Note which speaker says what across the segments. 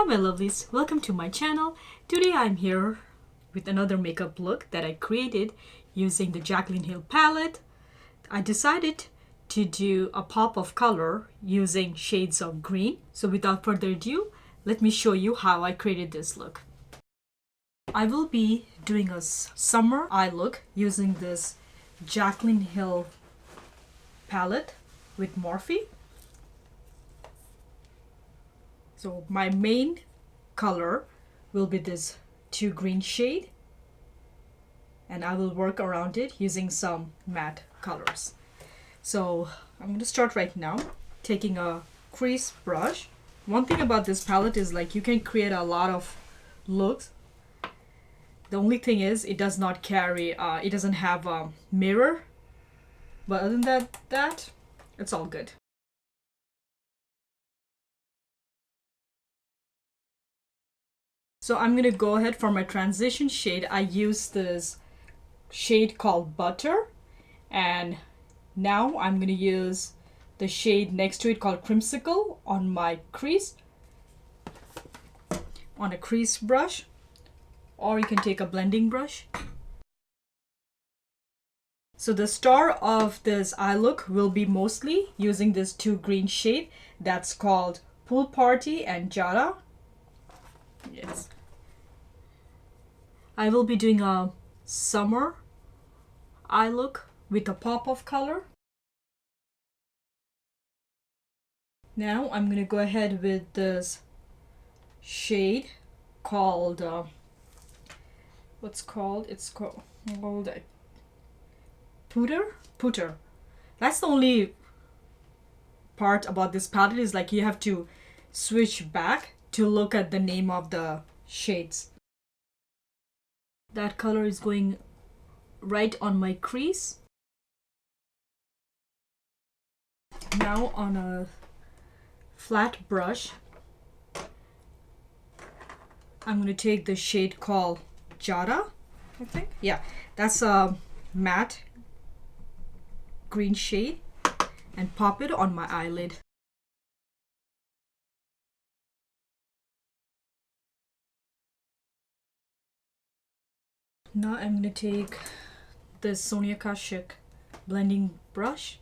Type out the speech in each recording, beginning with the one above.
Speaker 1: Hi my lovelies, welcome to my channel. Today I'm here with another makeup look that I created using the Jaclyn Hill palette. I decided to do a pop of color using shades of green. So without further ado, let me show you how I created this look. I will be doing a summer eye look using this Jaclyn Hill palette with Morphe. So my main color will be this 2 green shade, and I will work around it using some matte colors. So I'm going to start right now taking a crease brush. One thing about this palette is like you can create a lot of looks. The only thing is it does not carry, it doesn't have a mirror, but other than that it's all good. So I'm going to go ahead for my transition shade. I use this shade called Butter, and now I'm going to use the shade next to it called Creamsicle on my crease, on a crease brush, or you can take a blending brush. So the star of this eye look will be mostly using this 2 green shade that's called Pool Party and Jada. Yes. I will be doing a summer eye look with a pop of color. Now I'm going to go ahead with this shade called, it's called Putter. That's the only part about this palette is like you have to switch back to look at the name of the shades. That color is going right on my crease. Now on a flat brush, I'm going to take the shade called Jada, I think. Yeah, that's a matte green shade, and pop it on my eyelid. Now I'm going to take this Sonia Kashuk blending brush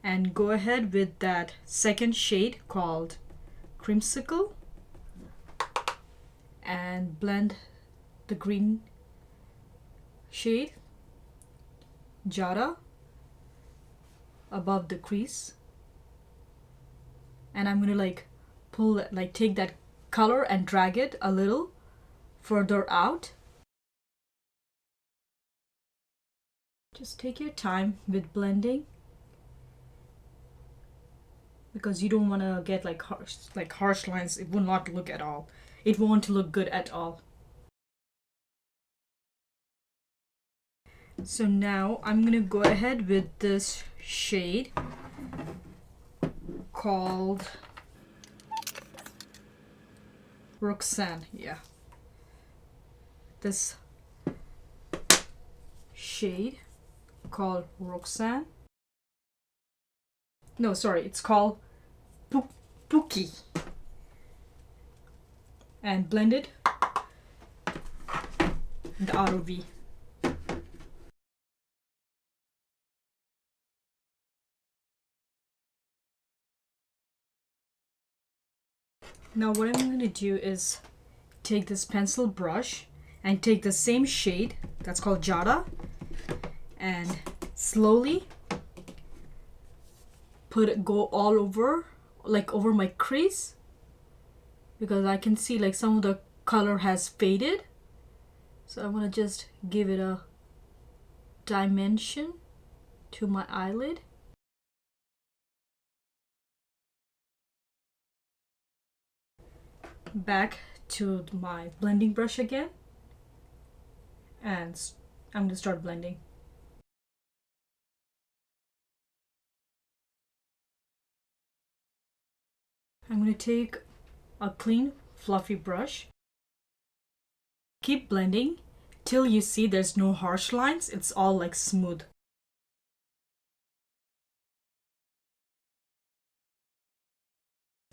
Speaker 1: and go ahead with that second shade called Creamsicle and blend the green shade Jada above the crease, and I'm gonna take that color and drag it a little further out. Just take your time with blending because you don't want to get harsh lines. It will not look at all. It won't look good at all. So now I'm gonna go ahead with this shade called Roxanne. Yeah, this shade called Roxanne. No, sorry, it's called Pookie. And blend it in the outer V. Now what I'm going to do is take this pencil brush and take the same shade that's called Jada and slowly go all over, like over my crease, because I can see like some of the color has faded. So I want to just give it a dimension to my eyelid. Back to my blending brush again, and I'm going to start blending. I'm going to take a clean fluffy brush. Keep blending till you see there's no harsh lines. It's all like smooth.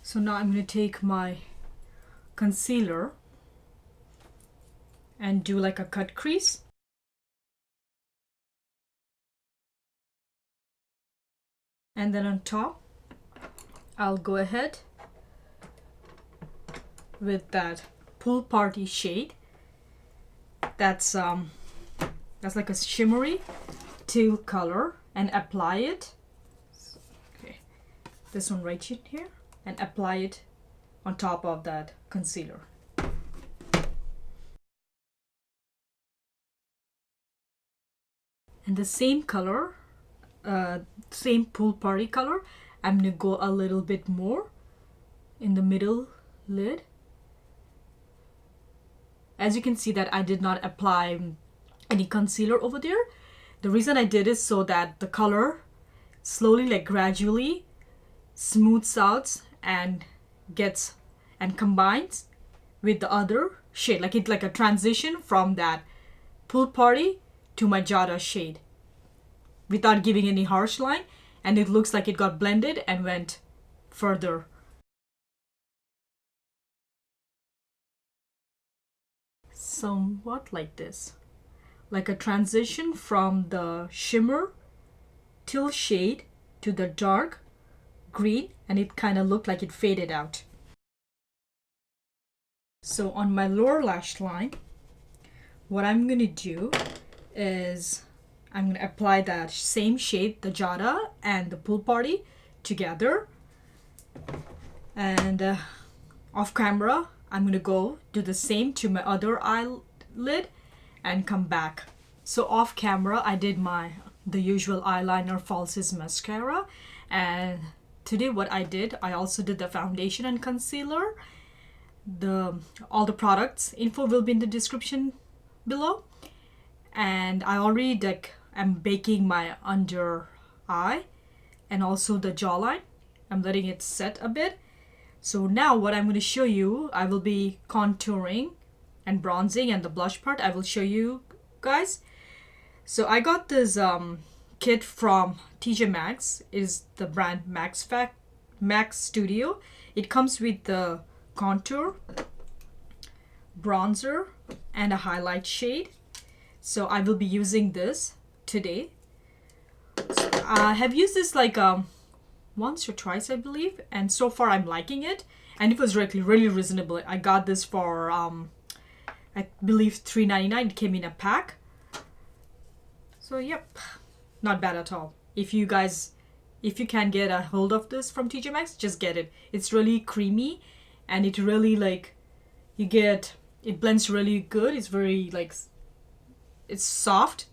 Speaker 1: So now I'm going to take my concealer and do like a cut crease. And then on top, I'll go ahead with that Pool Party shade. That's like a shimmery teal color, and apply it. Okay, this one right in here, and apply it on top of that concealer. And the same color, same Pool Party color, I'm gonna go a little bit more in the middle lid. As you can see that I did not apply any concealer over there. The reason I did is so that the color slowly, like gradually smooths out and gets and combines with the other shade. Like it's like a transition from that Pool Party to Magenta shade without giving any harsh line, and it looks like it got blended and went further. Somewhat like this, like a transition from the shimmer teal shade to the dark green, and it kind of looked like it faded out. So on my lower lash line, what I'm gonna do is I'm gonna apply that same shade, the Jada and the Pool Party together, and off camera I'm gonna go do the same to my other eyelid and come back. So off camera I did the usual eyeliner, falsies, mascara, and today what I did, I also did the foundation and concealer. All the products info will be in the description below, and I already am baking my under eye and also the jawline. I'm letting it set a bit. So now what I'm going to show you, I will be contouring and bronzing, and the blush part I will show you guys. So I got this kit from TJ Maxx. Is the brand Max Studio. It comes with the contour, bronzer, and a highlight shade. So I will be using this today. So I have used this like once or twice, I believe, and so far I'm liking it, and it was really reasonable. I got this for I believe $3.99. It came in a pack. So yep, not bad at all. If you can get a hold of this from TJ Maxx, just get it. It's really creamy, and it really it blends really good. It's very it's soft.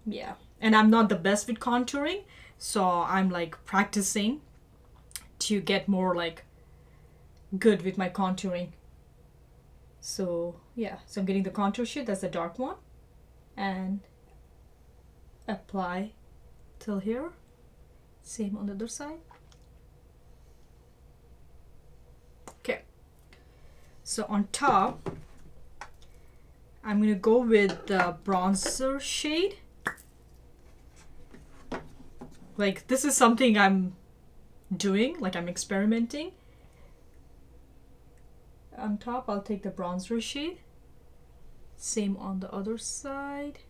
Speaker 1: Yeah, and I'm not the best with contouring, so I'm practicing to get more good with my contouring. So yeah, so I'm getting the contour shade, that's the dark one, and apply till here. Same on the other side. Okay, so on top I'm gonna go with the bronzer shade. This is something I'm doing, I'm experimenting. On top I'll take the bronzer shade. Same on the other side.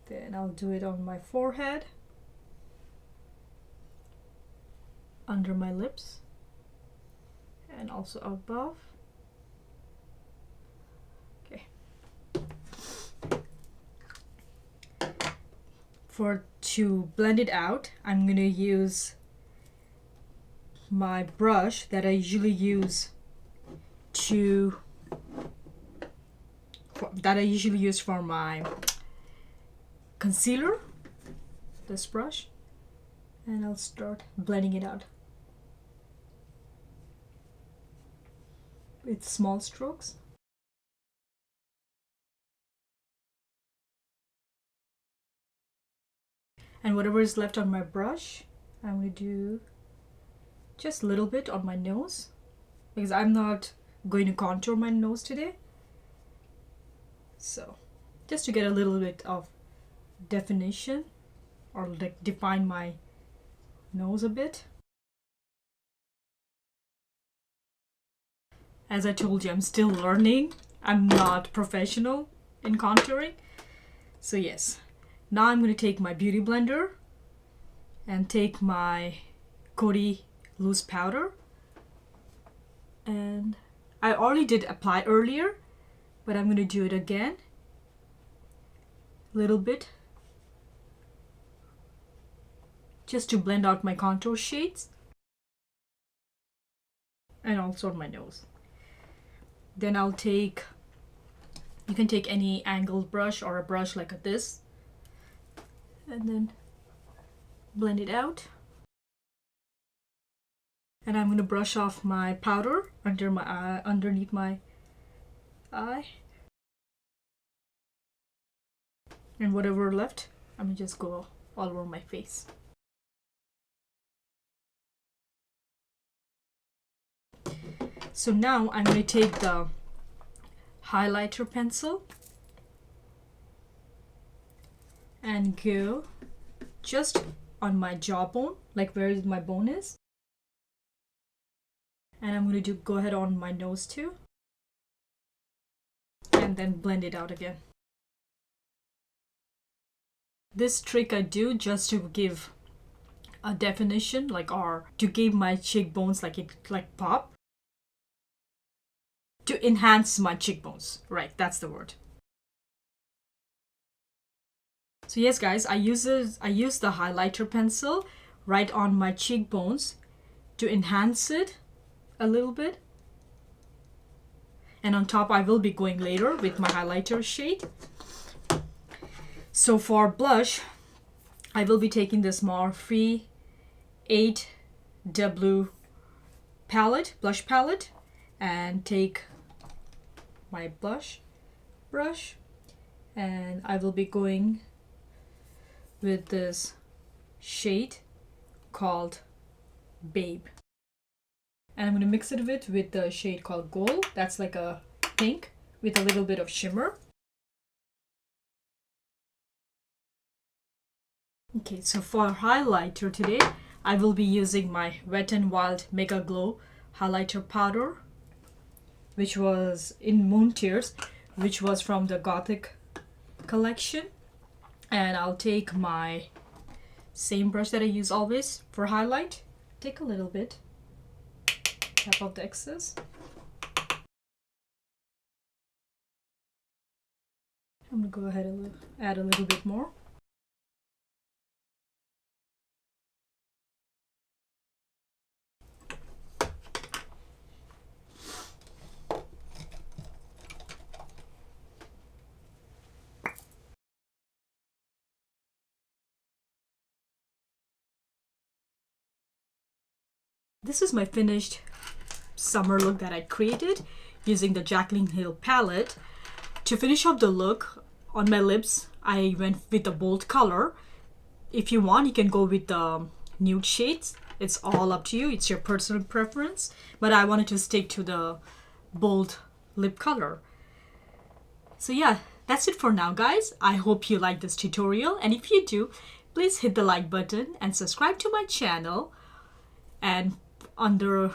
Speaker 1: Then I'll do it on my forehead, under my lips, and also above. Okay. To blend it out, I'm gonna use my brush that I usually use for my concealer, this brush, and I'll start blending it out with small strokes. And whatever is left on my brush, I'm going to do just a little bit on my nose, because I'm not going to contour my nose today. So just to get a little bit of definition, or define my nose a bit. As I told you, I'm still learning. I'm not professional in contouring. So yes, now I'm going to take my beauty blender and take my Coty loose powder. And I already did apply earlier, but I'm going to do it again. Little bit. Just to blend out my contour shades. And also on my nose. Then I'll take, you can take any angled brush or a brush like this. And then blend it out. And I'm going to brush off my powder under my eye, underneath my eye. And whatever left, I'm going to just go all over my face. So now I'm going to take the highlighter pencil and go just on my jawbone, like where my bone is. And I'm going to go ahead on my nose too. And then blend it out again. This trick I do just to give a definition, like, or to give my cheekbones like pop. To enhance my cheekbones. Right, that's the word. So yes guys, I use the highlighter pencil right on my cheekbones to enhance it a little bit. And on top I will be going later with my highlighter shade. So for blush, I will be taking this Morphe 8W blush palette, and take my blush brush, and I will be going with this shade called Babe. And I'm going to mix it with the shade called Gold. That's like a pink with a little bit of shimmer. Okay, so for highlighter today, I will be using my Wet n Wild Mega Glow highlighter powder, which was in Moon Tears, which was from the Gothic collection. And I'll take my same brush that I use always for highlight. Take a little bit, tap off the excess. I'm gonna go ahead and add a little bit more. This is my finished summer look that I created using the Jaclyn Hill palette. To finish up the look on my lips, I went with a bold color. If you want, you can go with the nude shades. It's all up to you. It's your personal preference. But I wanted to stick to the bold lip color. So yeah, that's it for now, guys. I hope you like this tutorial. And if you do, please hit the like button and subscribe to my channel. And under